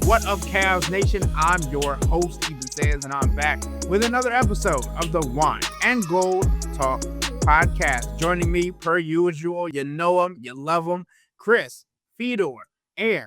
What up, Cavs Nation? I'm your host, Ethan Sands, and I'm back with another episode of the Wine and Gold Talk podcast. Joining me, per usual, you know him, you love him, Chris, Fedor, and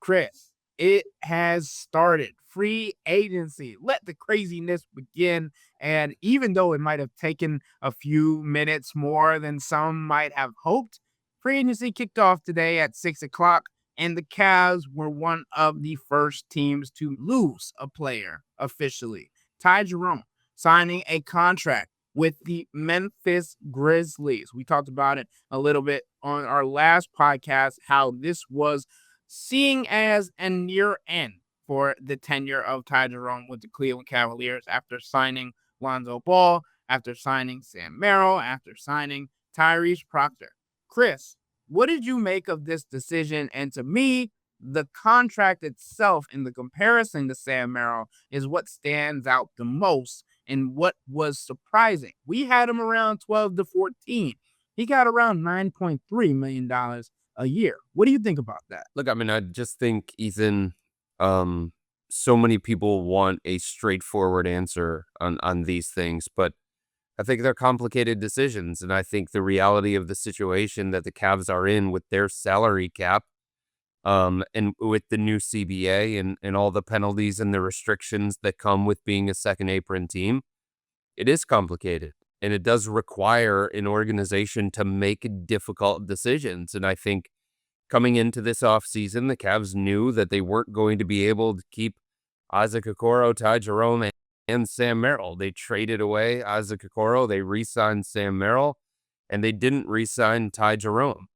Chris. It has started. Free agency. Let the craziness begin. And even though it might have taken a few minutes more than some might have hoped, free agency kicked off today at 6 o'clock. And the Cavs were one of the first teams to lose a player officially. Ty Jerome signing a contract with the Memphis Grizzlies. We talked about it a little bit on our last podcast, how this was seeing as a near end for the tenure of Ty Jerome with the Cleveland Cavaliers after signing Lonzo Ball, after signing Sam Merrill, after signing Tyrese Proctor. Chris, what did you make of this decision? And to me, the contract itself in the comparison to Sam Merrill is what stands out the most and what was surprising. We had him around 12 to 14. He got around $9.3 million a year. What do you think about that? Look, I mean, I just think, Ethan, so many people want a straightforward answer on these things, but I think they're complicated decisions. And I think the reality of the situation that the Cavs are in with their salary cap, and with the new CBA and all the penalties and the restrictions that come with being a second apron team, it is complicated. And it does require an organization to make difficult decisions. And I think coming into this offseason, the Cavs knew that they weren't going to be able to keep Isaac Okoro, Ty Jerome, and Sam Merrill. They traded away Isaac Okoro, they re-signed Sam Merrill, and they didn't re-sign Ty Jerome.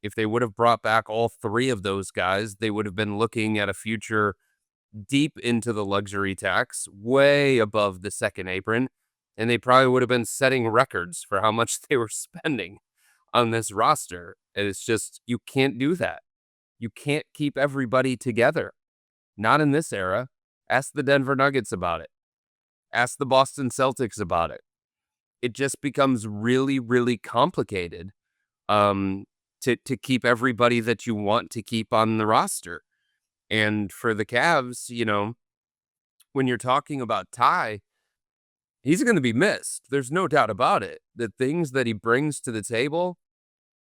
If they would have brought back all three of those guys, they would have been looking at a future deep into the luxury tax, way above the second apron, and they probably would have been setting records for how much they were spending on this roster. And it's just, you can't do that. You can't keep everybody together. Not in this era. Ask the Denver Nuggets about it. Ask the Boston Celtics about it. It just becomes really, really complicated to keep everybody that you want to keep on the roster. And for the Cavs, when you're talking about Ty, he's going to be missed. There's no doubt about it. The things that he brings to the table,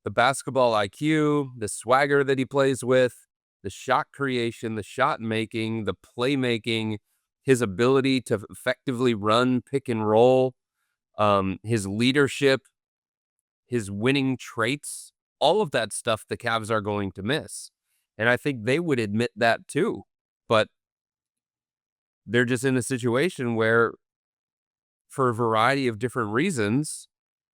the basketball IQ, the swagger that he plays with, the shot creation, the shot making, the playmaking, his ability to effectively run pick and roll, his leadership, his winning traits, all of that stuff the Cavs are going to miss. And I think they would admit that too. But they're just in a situation where, for a variety of different reasons,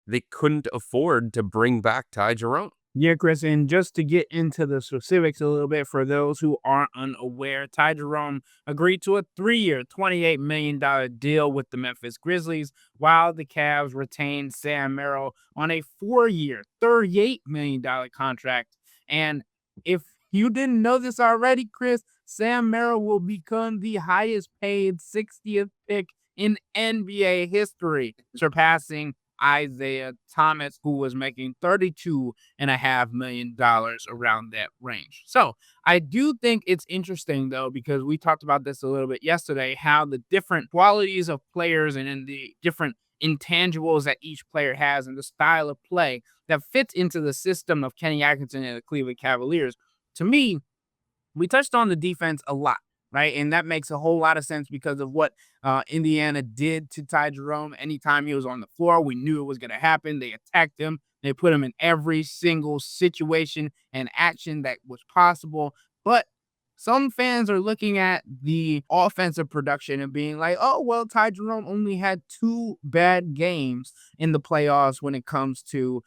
they couldn't afford to bring back Ty Jerome. Yeah, Chris, and just to get into the specifics a little bit for those who aren't unaware, Ty Jerome agreed to a 3-year, $28 million deal with the Memphis Grizzlies, while the Cavs retained Sam Merrill on a 4-year, $38 million contract. And if you didn't know this already, Chris, Sam Merrill will become the highest paid 60th pick in NBA history, surpassing Isaiah Thomas, who was making $32.5 million around that range. So I do think it's interesting, though, because we talked about this a little bit yesterday, how the different qualities of players and in the different intangibles that each player has and the style of play that fits into the system of Kenny Atkinson and the Cleveland Cavaliers. To me, we touched on the defense a lot, right? And that makes a whole lot of sense because of what Indiana did to Ty Jerome. Anytime he was on the floor, we knew it was going to happen. They attacked him. They put him in every single situation and action that was possible. But some fans are looking at the offensive production and being like, oh, well, Ty Jerome only had 2 bad games in the playoffs when it comes to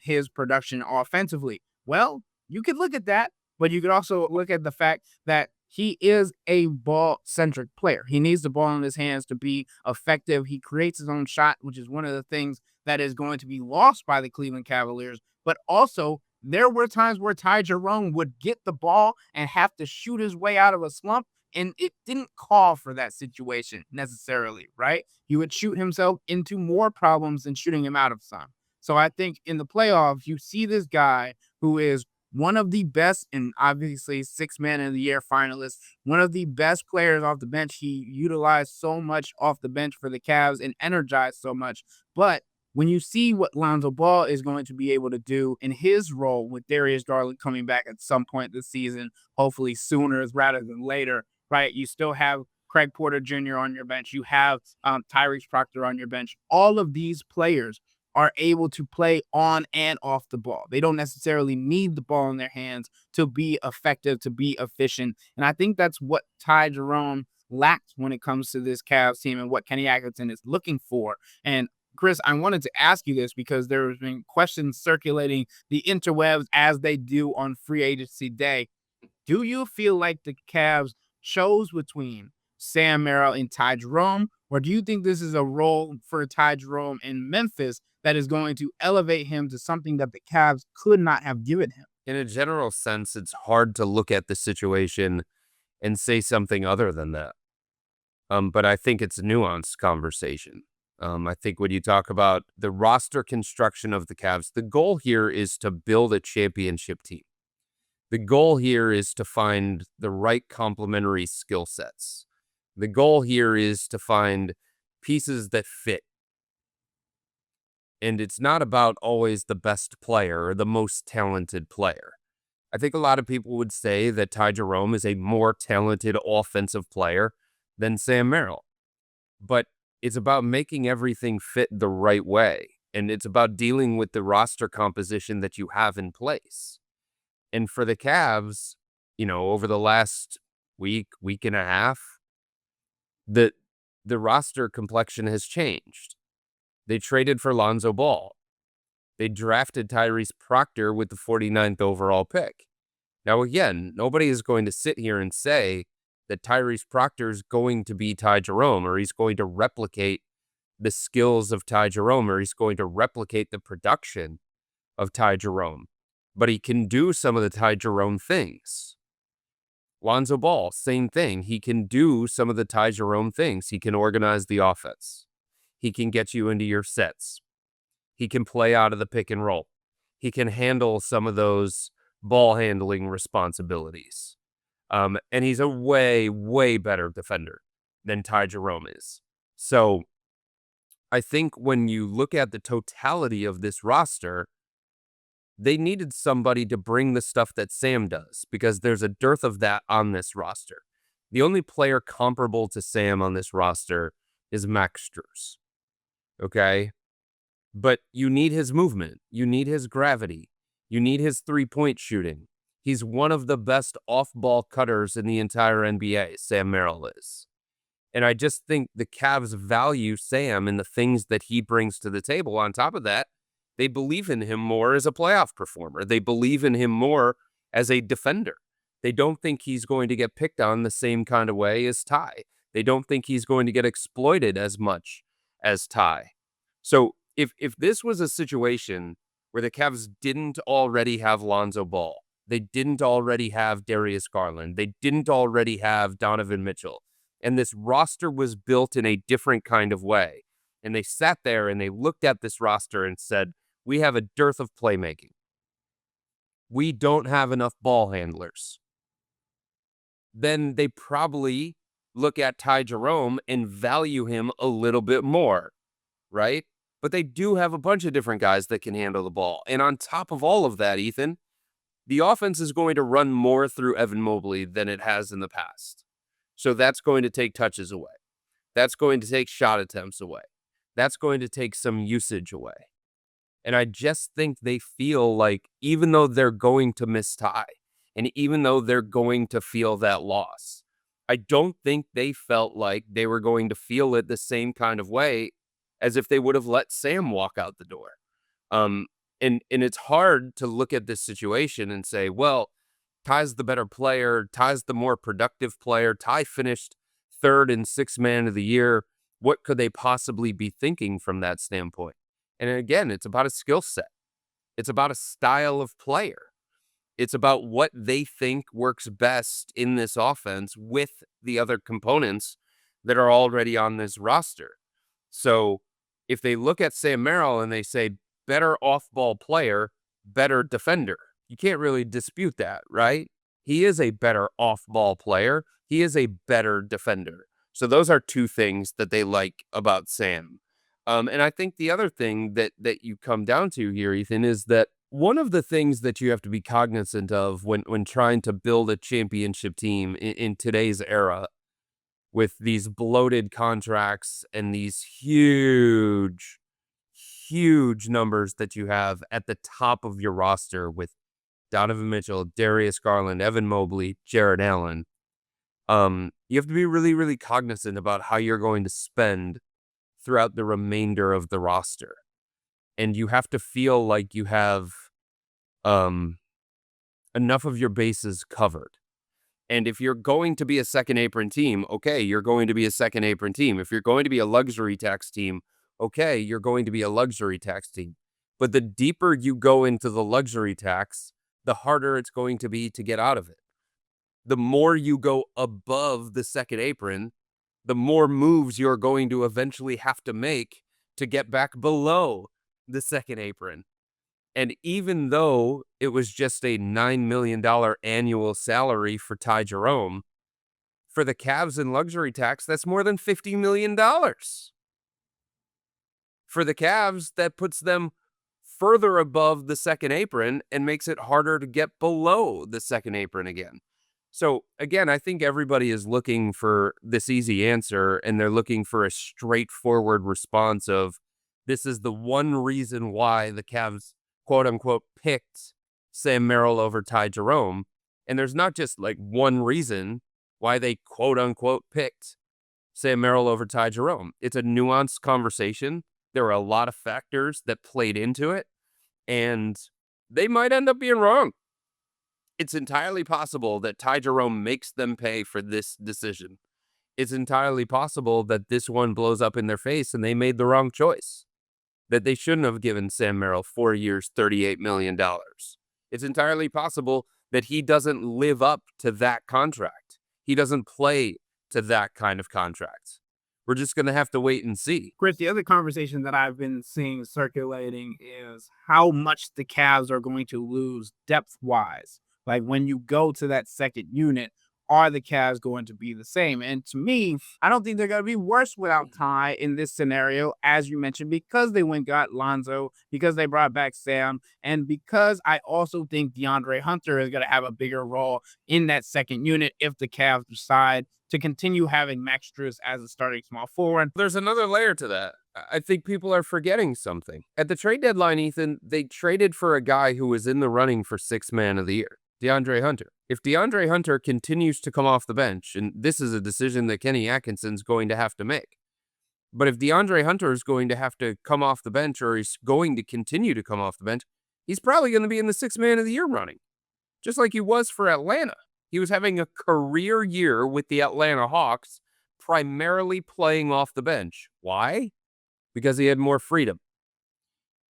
his production offensively. Well, you could look at that, but you could also look at the fact that he is a ball-centric player. He needs the ball in his hands to be effective. He creates his own shot, which is one of the things that is going to be lost by the Cleveland Cavaliers. But also, there were times where Ty Jerome would get the ball and have to shoot his way out of a slump, and it didn't call for that situation necessarily, right? He would shoot himself into more problems than shooting him out of some. So I think in the playoffs, you see this guy who is one of the best, and obviously six man of the year finalist, one of the best players off the bench. He utilized so much off the bench for the Cavs and energized so much. But when you see what Lonzo Ball is going to be able to do in his role with Darius Garland coming back at some point this season, hopefully sooner rather than later, right? You still have Craig Porter Jr. on your bench. You have Tyrese Proctor on your bench. All of these players are able to play on and off the ball. They don't necessarily need the ball in their hands to be effective, to be efficient. And I think that's what Ty Jerome lacks when it comes to this Cavs team and what Kenny Atkinson is looking for. And Chris, I wanted to ask you this because there has been questions circulating the interwebs as they do on free agency day. Do you feel like the Cavs chose between Sam Merrill and Ty Jerome, or do you think this is a role for Ty Jerome in Memphis that is going to elevate him to something that the Cavs could not have given him? In a general sense, it's hard to look at the situation and say something other than that. But I think it's a nuanced conversation. I think when you talk about the roster construction of the Cavs, the goal here is to build a championship team. The goal here is to find the right complementary skill sets. The goal here is to find pieces that fit. And it's not about always the best player or the most talented player. I think a lot of people would say that Ty Jerome is a more talented offensive player than Sam Merrill. But it's about making everything fit the right way. And it's about dealing with the roster composition that you have in place. And for the Cavs, over the last week and a half, the roster complexion has changed. They traded for Lonzo Ball. They drafted Tyrese Proctor with the 49th overall pick. Now, again, nobody is going to sit here and say that Tyrese Proctor is going to be Ty Jerome, or he's going to replicate the skills of Ty Jerome, or he's going to replicate the production of Ty Jerome. But he can do some of the Ty Jerome things. Lonzo Ball, same thing. He can do some of the Ty Jerome things. He can organize the offense. He can get you into your sets. He can play out of the pick and roll. He can handle some of those ball handling responsibilities. And he's a way, way better defender than Ty Jerome is. So I think when you look at the totality of this roster, they needed somebody to bring the stuff that Sam does, because there's a dearth of that on this roster. The only player comparable to Sam on this roster is Max Strus. Okay? But you need his movement. You need his gravity. You need his three-point shooting. He's one of the best off-ball cutters in the entire NBA, Sam Merrill is. And I just think the Cavs value Sam and the things that he brings to the table. On top of that, they believe in him more as a playoff performer. They believe in him more as a defender. They don't think he's going to get picked on the same kind of way as Ty. They don't think he's going to get exploited as much as Ty. So if this was a situation where the Cavs didn't already have Lonzo Ball, they didn't already have Darius Garland, they didn't already have Donovan Mitchell, and this roster was built in a different kind of way, and they sat there and they looked at this roster and said, we have a dearth of playmaking. We don't have enough ball handlers. Then they probably look at Ty Jerome and value him a little bit more, right? But they do have a bunch of different guys that can handle the ball. And on top of all of that, Ethan, the offense is going to run more through Evan Mobley than it has in the past. So that's going to take touches away. That's going to take shot attempts away. That's going to take some usage away. And I just think they feel like even though they're going to miss Ty, and even though they're going to feel that loss, I don't think they felt like they were going to feel it the same kind of way as if they would have let Sam walk out the door. And it's hard to look at this situation and say, well, Ty's the better player. Ty's the more productive player. Ty finished third and sixth man of the year. What could they possibly be thinking from that standpoint? And again, it's about a skill set. It's about a style of player. It's about what they think works best in this offense with the other components that are already on this roster. So if they look at Sam Merrill and they say, better off-ball player, better defender, You can't really dispute that, right? He is a better off-ball player. He is a better defender. So those are two things that they like about Sam. And I think the other thing that you come down to here, Ethan, is that one of the things that you have to be cognizant of when trying to build a championship team in today's era with these bloated contracts and these huge numbers that you have at the top of your roster with Donovan Mitchell, Darius Garland, Evan Mobley, Jared Allen. You have to be really cognizant about how you're going to spend throughout the remainder of the roster. And you have to feel like you have um, enough of your bases covered. And if you're going to be a second apron team, okay, you're going to be a second apron team. If you're going to be a luxury tax team, okay, you're going to be a luxury tax team. But the deeper you go into the luxury tax, the harder it's going to be to get out of it. The more you go above the second apron, the more moves you're going to eventually have to make to get back below the second apron. And even though it was just a $9 million annual salary for Ty Jerome, for the Cavs in luxury tax, that's more than $50 million. For the Cavs, that puts them further above the second apron and makes it harder to get below the second apron again. So again, I think everybody is looking for this easy answer, and they're looking for a straightforward response of, this is the one reason why the Cavs, quote unquote, picked Sam Merrill over Ty Jerome. And there's not just like one reason why they, quote unquote, picked Sam Merrill over Ty Jerome. It's a nuanced conversation. There were a lot of factors that played into it, and they might end up being wrong. It's entirely possible that Ty Jerome makes them pay for this decision. It's entirely possible that this one blows up in their face and they made the wrong choice, that they shouldn't have given Sam Merrill 4 years, $38 million. It's entirely possible that he doesn't live up to that contract. He doesn't play to that kind of contract. We're just going to have to wait and see. Chris, the other conversation that I've been seeing circulating is how much the Cavs are going to lose depth wise. Like when you go to that second unit, are the Cavs going to be the same? And to me, I don't think they're going to be worse without Ty in this scenario, as you mentioned, because they went got Lonzo, because they brought back Sam, and because I also think DeAndre Hunter is going to have a bigger role in that second unit if the Cavs decide to continue having Max Strus as a starting small forward. There's another layer to that. I think people are forgetting something. At the trade deadline, Ethan, they traded for a guy who was in the running for sixth man of the year, DeAndre Hunter. If DeAndre Hunter continues to come off the bench, and this is a decision that Kenny Atkinson's going to have to make, but if DeAndre Hunter is going to have to come off the bench, or he's going to continue to come off the bench, he's probably going to be in the sixth man of the year running, just like he was for Atlanta. He was having a career year with the Atlanta Hawks, primarily playing off the bench. Why? Because he had more freedom,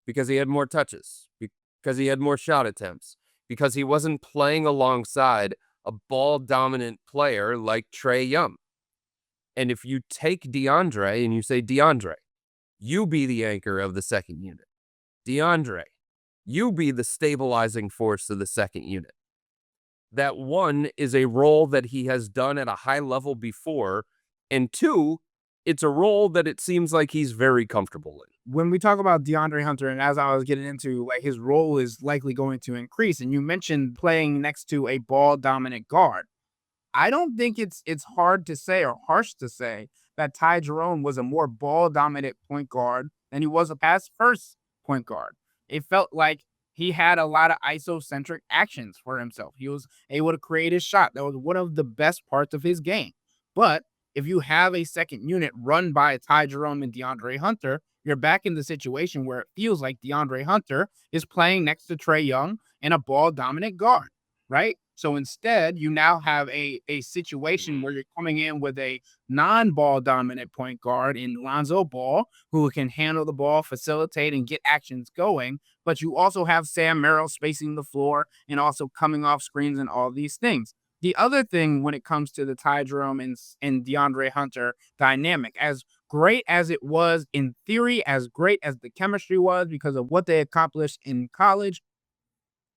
because he had more touches, because he had more shot attempts, because he wasn't playing alongside a ball-dominant player like Trae Young. And if you take DeAndre and you say, DeAndre, you be the anchor of the second unit. DeAndre, you be the stabilizing force of the second unit. That one is a role that he has done at a high level before, and two, it's a role that it seems like he's very comfortable in. When we talk about DeAndre Hunter, and as I was getting into, like, his role is likely going to increase, and you mentioned playing next to a ball dominant guard. I don't think it's hard to say or harsh to say that Ty Jerome was a more ball dominant point guard than he was a pass first point guard. It felt like he had a lot of isocentric actions for himself. He was able to create his shot. That was one of the best parts of his game. But if you have a second unit run by Ty Jerome and DeAndre Hunter, you're back in the situation where it feels like DeAndre Hunter is playing next to Trae Young and a ball dominant guard, right? So instead, you now have a situation where you're coming in with a non-ball dominant point guard in Lonzo Ball, who can handle the ball, facilitate, and get actions going. But you also have Sam Merrill spacing the floor and also coming off screens and all these things. The other thing when it comes to the Ty Jerome and DeAndre Hunter dynamic, as great as it was in theory, as great as the chemistry was because of what they accomplished in college,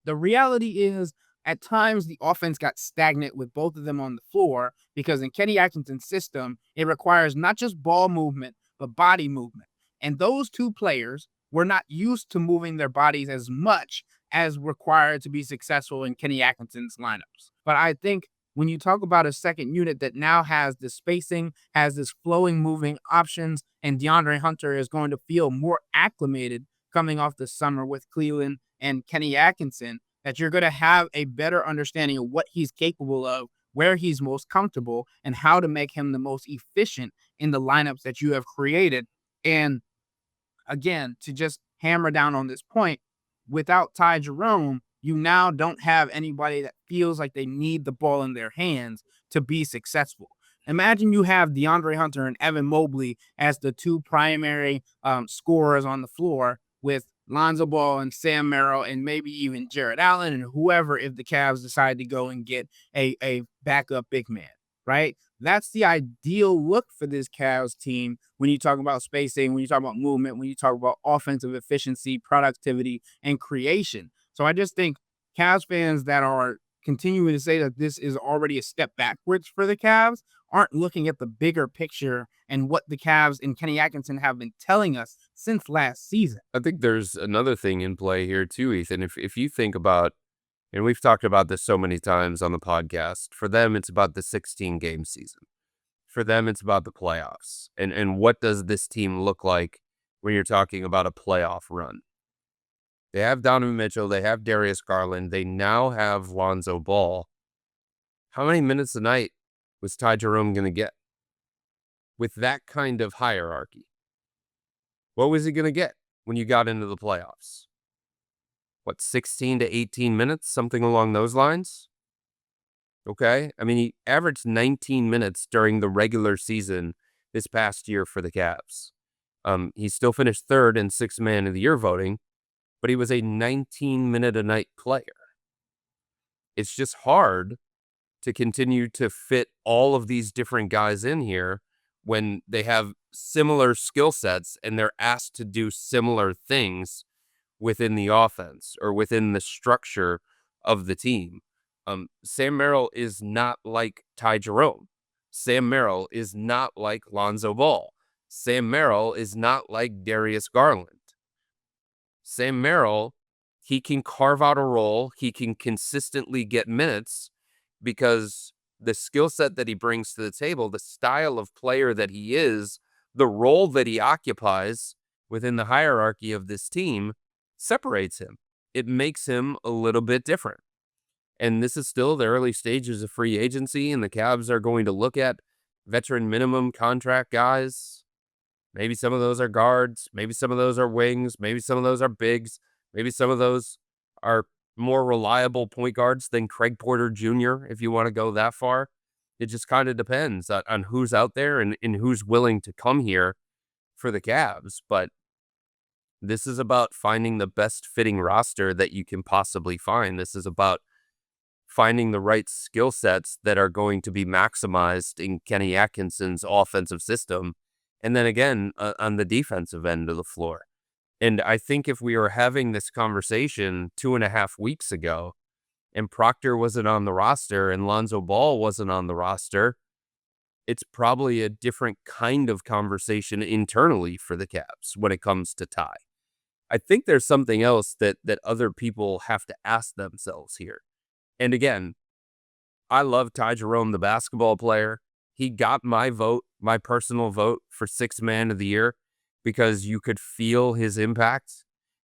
The reality is, at times, the offense got stagnant with both of them on the floor because in Kenny Atkinson's system, it requires not just ball movement, but body movement. And those two players were not used to moving their bodies as much as required to be successful in Kenny Atkinson's lineups. But I think when you talk about a second unit that now has the spacing, has this flowing, moving options, and DeAndre Hunter is going to feel more acclimated coming off the summer with Cleveland and Kenny Atkinson, that you're going to have a better understanding of what he's capable of, where he's most comfortable, and how to make him the most efficient in the lineups that you have created. And again, to just hammer down on this point, without Ty Jerome, you now don't have anybody that feels like they need the ball in their hands to be successful. Imagine you have DeAndre Hunter and Evan Mobley as the two primary scorers on the floor, with Lonzo Ball and Sam Merrill and maybe even Jared Allen and whoever, if the Cavs decide to go and get a backup big man, right? That's the ideal look for this Cavs team when you talk about spacing, when you talk about movement, when you talk about offensive efficiency, productivity, and creation. So I just think Cavs fans that are continuing to say that this is already a step backwards for the Cavs aren't looking at the bigger picture and what the Cavs and Kenny Atkinson have been telling us since last season. I think there's another thing in play here too, Ethan. If you think about, and we've talked about this so many times on the podcast, for them it's about the 16 game season. For them it's about the playoffs. And what does this team look like when you're talking about a playoff run? They have Donovan Mitchell, they have Darius Garland, they now have Lonzo Ball. How many minutes a night was Ty Jerome going to get? With that kind of hierarchy, what was he going to get when you got into the playoffs? What, 16 to 18 minutes, something along those lines? Okay. I mean, he averaged 19 minutes during the regular season this past year for the Cavs. He still finished third in sixth man of the year voting, but he was a 19-minute-a-night player. It's just hard to continue to fit all of these different guys in here when they have similar skill sets and they're asked to do similar things within the offense or within the structure of the team. Sam Merrill is not like Ty Jerome. Sam Merrill is not like Lonzo Ball. Sam Merrill is not like Darius Garland. Sam Merrill, he can carve out a role. He can consistently get minutes because the skill set that he brings to the table, the style of player that he is, the role that he occupies within the hierarchy of this team separates him. It makes him a little bit different. And this is still the early stages of free agency, and the Cavs are going to look at veteran minimum contract guys. Maybe some of those are guards. Maybe some of those are wings. Maybe some of those are bigs. Maybe some of those are more reliable point guards than Craig Porter Jr., if you want to go that far. It just kind of depends on who's out there and who's willing to come here for the Cavs. But this is about finding the best fitting roster that you can possibly find. This is about finding the right skill sets that are going to be maximized in Kenny Atkinson's offensive system. And then again, on the defensive end of the floor. And I think if we were having this conversation 2.5 weeks ago and Proctor wasn't on the roster and Lonzo Ball wasn't on the roster, it's probably a different kind of conversation internally for the Cavs when it comes to Ty. I think there's something else that other people have to ask themselves here. And again, I love Ty Jerome, the basketball player. He got my vote, my personal vote for sixth man of the year because you could feel his impact,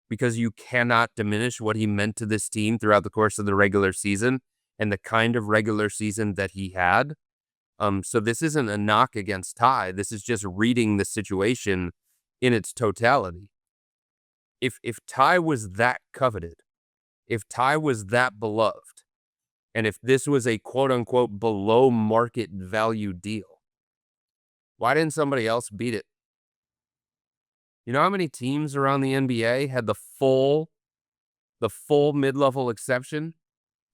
because you cannot diminish what he meant to this team throughout the course of the regular season and the kind of regular season that he had. So this isn't a knock against Ty. This is just reading the situation in its totality. If Ty was that coveted, if Ty was that beloved, and if this was a quote-unquote below market value deal, why didn't somebody else beat it? You know how many teams around the NBA had the full mid-level exception?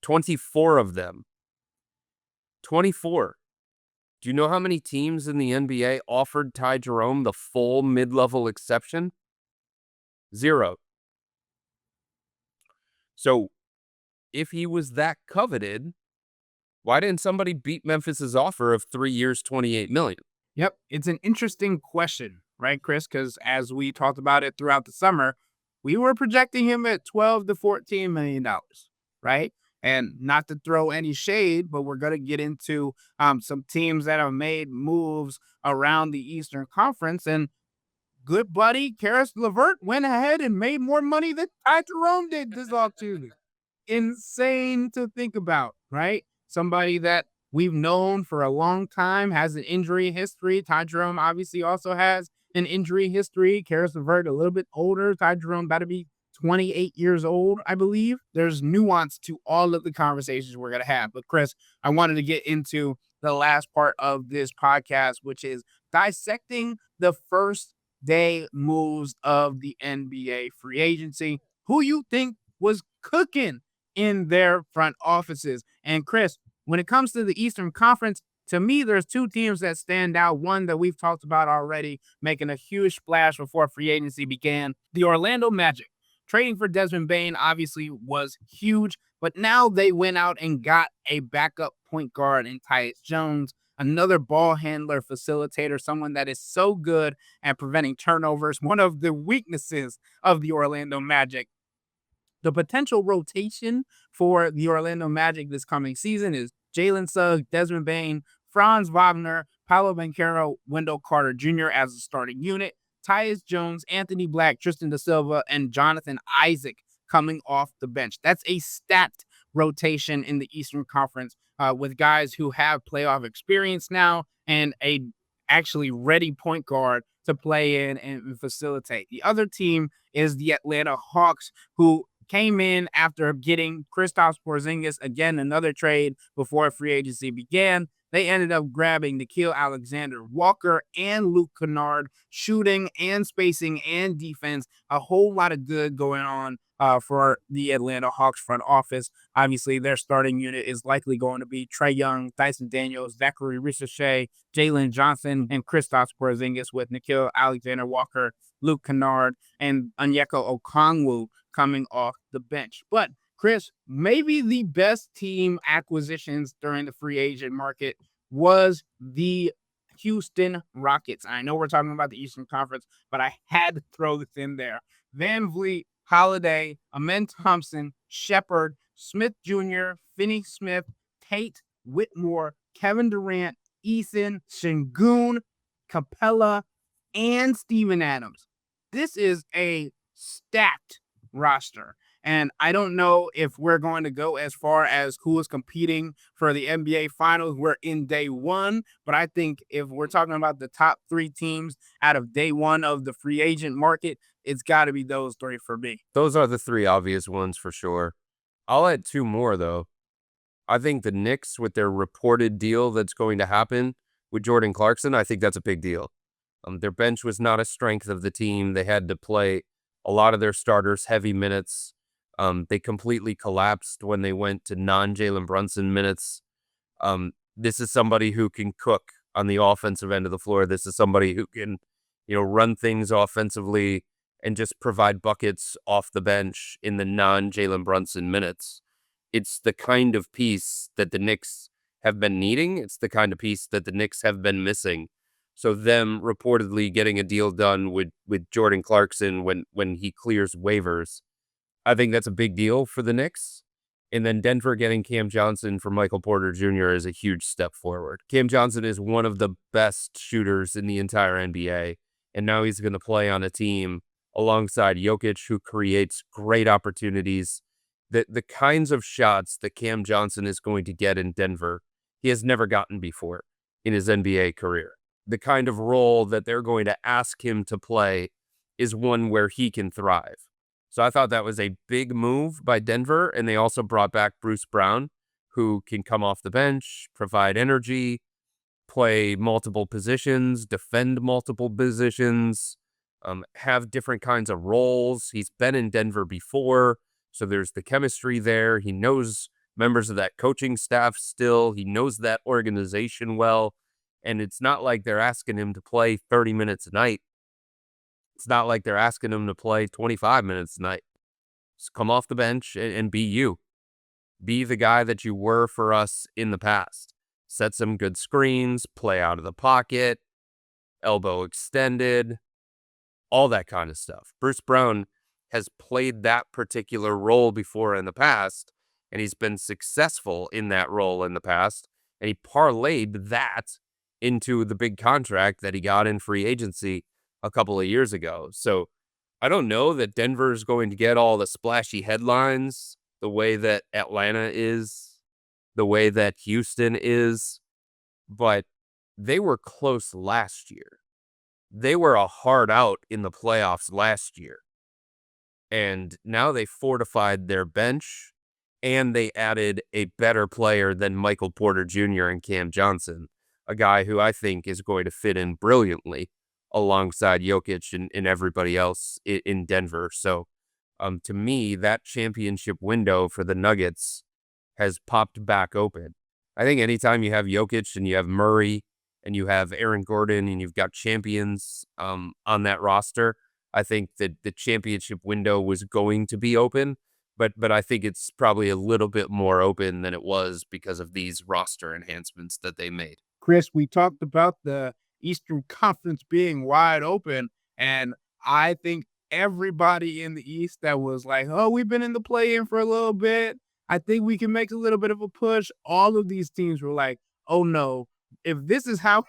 24 of them. 24. Do you know how many teams in the NBA offered Ty Jerome the full mid-level exception? 0. So if he was that coveted, why didn't somebody beat Memphis's offer of 3 years, 28 million? Yep, it's an interesting question, right, Chris? Because as we talked about it throughout the summer, we were projecting him at 12 to $14 million, right? And not to throw any shade, but we're going to get into some teams that have made moves around the Eastern Conference. And good buddy, Karis LeVert went ahead and made more money than Ty Jerome did this offseason. Insane to think about, right? Somebody that we've known for a long time has an injury history. Ty Jerome obviously also has an injury history. Karis LeVert a little bit older. Ty Jerome about to be 28 years old, I believe. There's nuance to all of the conversations we're going to have. But Chris, I wanted to get into the last part of this podcast, which is dissecting the first day moves of the NBA free agency. Who you think was cooking in their front offices? And Chris, when it comes to the Eastern Conference, to me, there's two teams that stand out. One that we've talked about already, making a huge splash before free agency began, the Orlando Magic. Trading for Desmond Bane obviously was huge, but now they went out and got a backup point guard in Tyus Jones, another ball handler, facilitator, someone that is so good at preventing turnovers, one of the weaknesses of the Orlando Magic. The potential rotation for the Orlando Magic this coming season is Jalen Suggs, Desmond Bane, Franz Wagner, Paolo Banchero, Wendell Carter Jr. as a starting unit, Tyus Jones, Anthony Black, Tristan Da Silva, and Jonathan Isaac coming off the bench. That's a stacked rotation in the Eastern Conference with guys who have playoff experience now and a actually ready point guard to play in and facilitate. The other team is the Atlanta Hawks, who came in after getting Kristaps Porzingis, again, another trade before free agency began. They ended up grabbing Nickeil Alexander-Walker and Luke Kennard, shooting and spacing and defense. A whole lot of good going on for the Atlanta Hawks front office. Obviously, their starting unit is likely going to be Trae Young, Dyson Daniels, Zachary Ricochet, Jalen Johnson, and Kristaps Porzingis, with Nickeil Alexander-Walker, Luke Kennard, and Onyeka Okongwu coming off the bench. But Chris, maybe the best team acquisitions during the free agent market was the Houston Rockets. I know we're talking about the Eastern Conference, but I had to throw this in there. Van Vliet, Holiday, Amen Thompson, Shepard, Smith Jr., Finney Smith, Tate, Whitmore, Kevin Durant, Ethan, Sengun, Capella, and Steven Adams. This is a stacked roster. And I don't know if we're going to go as far as who is competing for the NBA Finals. We're in day one, but I think if we're talking about the top three teams out of day one of the free agent market, it's got to be those three for me. Those are the three obvious ones for sure. I'll add two more, though. I think the Knicks, with their reported deal that's going to happen with Jordan Clarkson, I think that's a big deal. Their bench was not a strength of the team. They had to play a lot of their starters heavy minutes. They completely collapsed when they went to non-Jalen Brunson minutes. This is somebody who can cook on the offensive end of the floor. This is somebody who can, run things offensively and just provide buckets off the bench in the non-Jalen Brunson minutes. It's the kind of piece that the Knicks have been needing. It's the kind of piece that the Knicks have been missing. So them reportedly getting a deal done with Jordan Clarkson when he clears waivers, I think that's a big deal for the Knicks. And then Denver getting Cam Johnson for Michael Porter Jr. is a huge step forward. Cam Johnson is one of the best shooters in the entire NBA, and now he's going to play on a team alongside Jokic, who creates great opportunities. The kinds of shots that Cam Johnson is going to get in Denver, he has never gotten before in his NBA career. The kind of role that they're going to ask him to play is one where he can thrive. So I thought that was a big move by Denver, and they also brought back Bruce Brown, who can come off the bench, provide energy, play multiple positions, defend multiple positions, have different kinds of roles. He's been in Denver before, so there's the chemistry there. He knows members of that coaching staff still. He knows that organization well, and it's not like they're asking him to play 30 minutes a night. It's not like they're asking him to play 25 minutes a night. Just come off the bench and be you. Be the guy that you were for us in the past. Set some good screens, play out of the pocket, elbow extended, all that kind of stuff. Bruce Brown has played that particular role before in the past, and he's been successful in that role in the past. And he parlayed that into the big contract that he got in free agency a couple of years ago. So I don't know that Denver is going to get all the splashy headlines the way that Atlanta is, the way that Houston is, but they were close last year. They were a hard out in the playoffs last year. And now they fortified their bench and they added a better player than Michael Porter Jr. and Cam Johnson, a guy who I think is going to fit in brilliantly alongside Jokic and everybody else in Denver. So to me, that championship window for the Nuggets has popped back open. I think anytime you have Jokic and you have Murray and you have Aaron Gordon and you've got champions on that roster, I think that the championship window was going to be open, but I think it's probably a little bit more open than it was because of these roster enhancements that they made. Chris, we talked about the Eastern Conference being wide open, and I think everybody in the East that was like, "Oh, we've been in the play-in for a little bit. I think we can make a little bit of a push." All of these teams were like, "Oh no, if this is how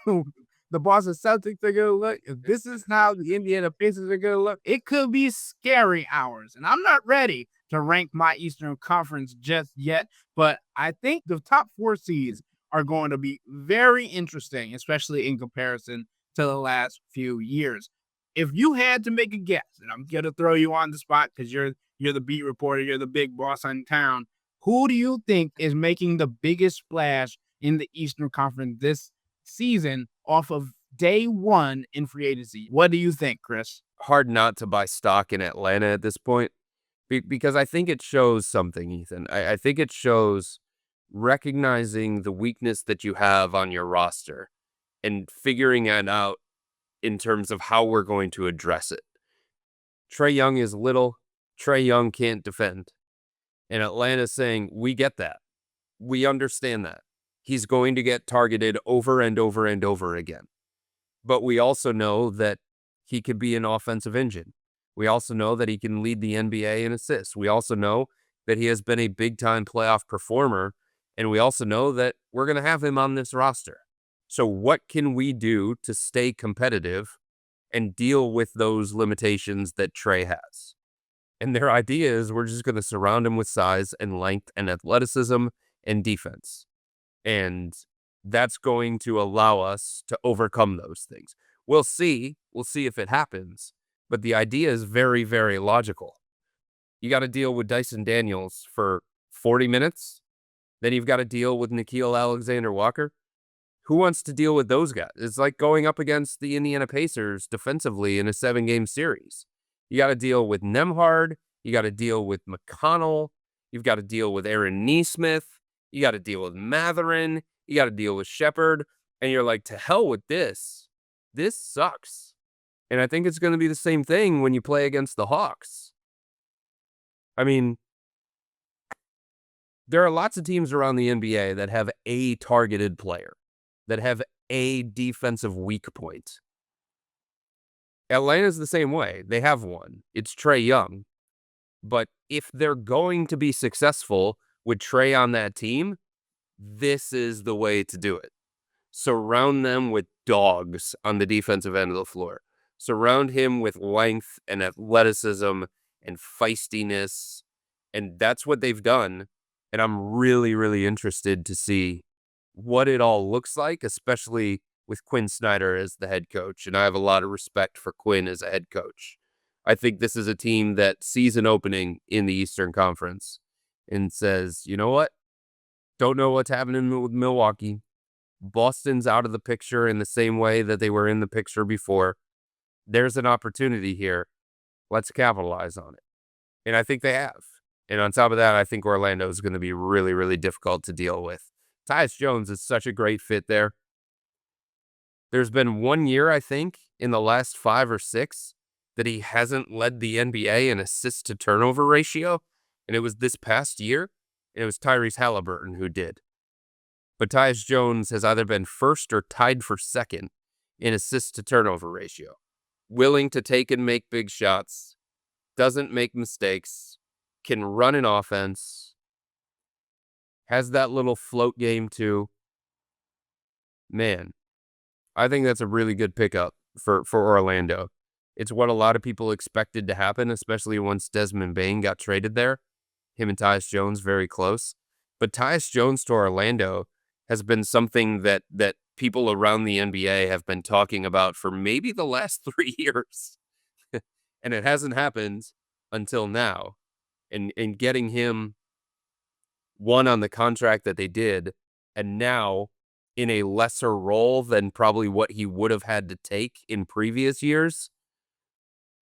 the Boston Celtics are gonna look, if this is how the Indiana Pacers are gonna look, it could be scary hours." And I'm not ready to rank my Eastern Conference just yet, but I think the top 4 seeds are going to be very interesting, especially in comparison to the last few years. If you had to make a guess, and I'm gonna throw you on the spot because you're the beat reporter, you're the big boss in town. Who do you think is making the biggest splash in the Eastern Conference this season off of day one in free agency? What do you think, Chris? Hard not to buy stock in Atlanta at this point because I think it shows something, Ethan. I think it shows recognizing the weakness that you have on your roster and figuring it out in terms of how we're going to address it. Trae Young is little. Trae Young can't defend. And Atlanta's saying, we get that. We understand that. He's going to get targeted over and over and over again. But we also know that he could be an offensive engine. We also know that he can lead the NBA in assists. We also know that he has been a big-time playoff performer. And we also know that we're going to have him on this roster. So what can we do to stay competitive and deal with those limitations that Trae has? And their idea is we're just going to surround him with size and length and athleticism and defense. And that's going to allow us to overcome those things. We'll see. We'll see if it happens. But the idea is very, very logical. You got to deal with Dyson Daniels for 40 minutes. Then you've got to deal with Nickeil Alexander-Walker. Who wants to deal with those guys? It's like going up against the Indiana Pacers defensively in a 7-game series. You got to deal with Nembhard. You got to deal with McConnell. You've got to deal with Aaron Nesmith. You got to deal with Matherin. You got to deal with Shepard. And you're like, to hell with this. This sucks. And I think it's going to be the same thing when you play against the Hawks. I mean, there are lots of teams around the NBA that have a targeted player, that have a defensive weak point. Atlanta's the same way. They have one. It's Trae Young. But if they're going to be successful with Trae on that team, this is the way to do it. Surround them with dogs on the defensive end of the floor. Surround him with length and athleticism and feistiness. And that's what they've done. And I'm really, really interested to see what it all looks like, especially with Quinn Snyder as the head coach. And I have a lot of respect for Quinn as a head coach. I think this is a team that sees an opening in the Eastern Conference and says, you know what? Don't know what's happening with Milwaukee. Boston's out of the picture in the same way that they were in the picture before. There's an opportunity here. Let's capitalize on it. And I think they have. And on top of that, I think Orlando is going to be really, really difficult to deal with. Tyus Jones is such a great fit there. There's been 1 year, I think, in the last 5 or 6 that he hasn't led the NBA in assist to turnover ratio. And it was this past year. It was Tyrese Halliburton who did. But Tyus Jones has either been first or tied for second in assist to turnover ratio. Willing to take and make big shots, doesn't make mistakes, can run an offense, has that little float game too. Man, I think that's a really good pickup for Orlando. It's what a lot of people expected to happen, especially once Desmond Bane got traded there. Him and Tyus Jones very close. But Tyus Jones to Orlando has been something that people around the NBA have been talking about for maybe the last 3 years. And it hasn't happened until now. And getting him one on the contract that they did, and now in a lesser role than probably what he would have had to take in previous years,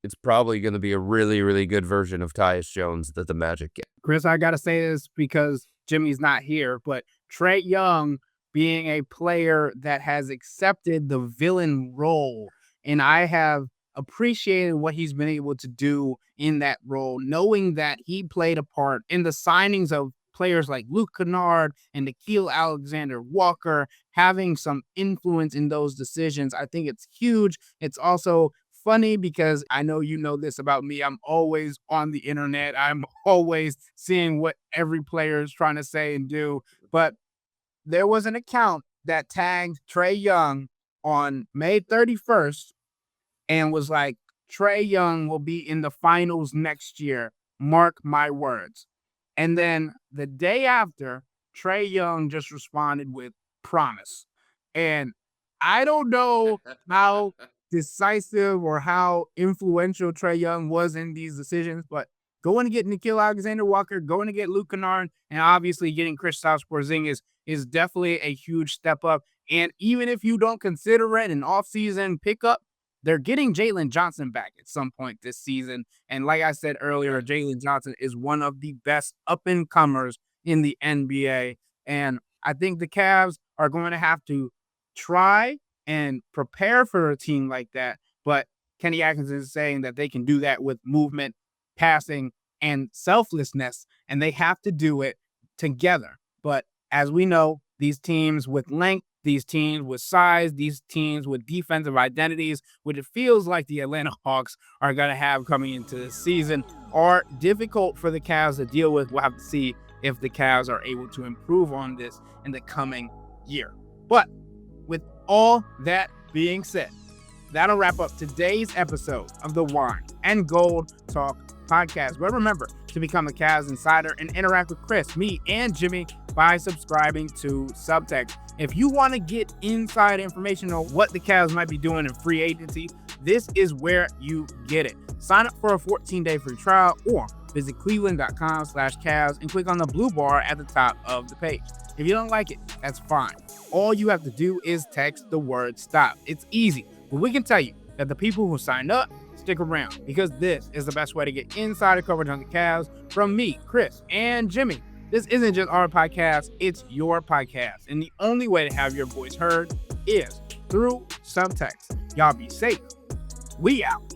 it's probably going to be a really, really good version of Tyus Jones that the Magic get. Chris, I got to say this because Jimmy's not here, but Trae Young being a player that has accepted the villain role, and I have appreciated what he's been able to do in that role, knowing that he played a part in the signings of players like Luke Kennard and Nickeil Alexander-Walker, having some influence in those decisions. I think it's huge. It's also funny because I know you know this about me. I'm always on the internet. I'm always seeing what every player is trying to say and do. But there was an account that tagged Trae Young on May 31st and was like, Trae Young will be in the finals next year. Mark my words. And then the day after, Trae Young just responded with promise. And I don't know how decisive or how influential Trae Young was in these decisions, but going to get Nickeil Alexander-Walker, going to get Luke Kennard, and obviously getting Kristaps Porzingis is definitely a huge step up. And even if you don't consider it an offseason pickup, they're getting Jalen Johnson back at some point this season. And like I said earlier, Jalen Johnson is one of the best up-and-comers in the NBA. And I think the Cavs are going to have to try and prepare for a team like that. But Kenny Atkinson is saying that they can do that with movement, passing, and selflessness, and they have to do it together. But as we know, these teams with length, these teams with size, these teams with defensive identities, which it feels like the Atlanta Hawks are going to have coming into the season, are difficult for the Cavs to deal with. We'll have to see if the Cavs are able to improve on this in the coming year. But with all that being said, that'll wrap up today's episode of the Wine and Gold Talk podcast. But remember to become a Cavs Insider and interact with Chris, me, and Jimmy by subscribing to Subtext. If you want to get inside information on what the Cavs might be doing in free agency, this is where you get it. Sign up for a 14-day free trial or visit cleveland.com/Cavs and click on the blue bar at the top of the page. If you don't like it, that's fine. All you have to do is text the word STOP. It's easy, but we can tell you that the people who signed up stick around because this is the best way to get insider coverage on the Cavs from me, Chris, and Jimmy. This isn't just our podcast, it's your podcast. And the only way to have your voice heard is through Subtext. Y'all be safe. We out.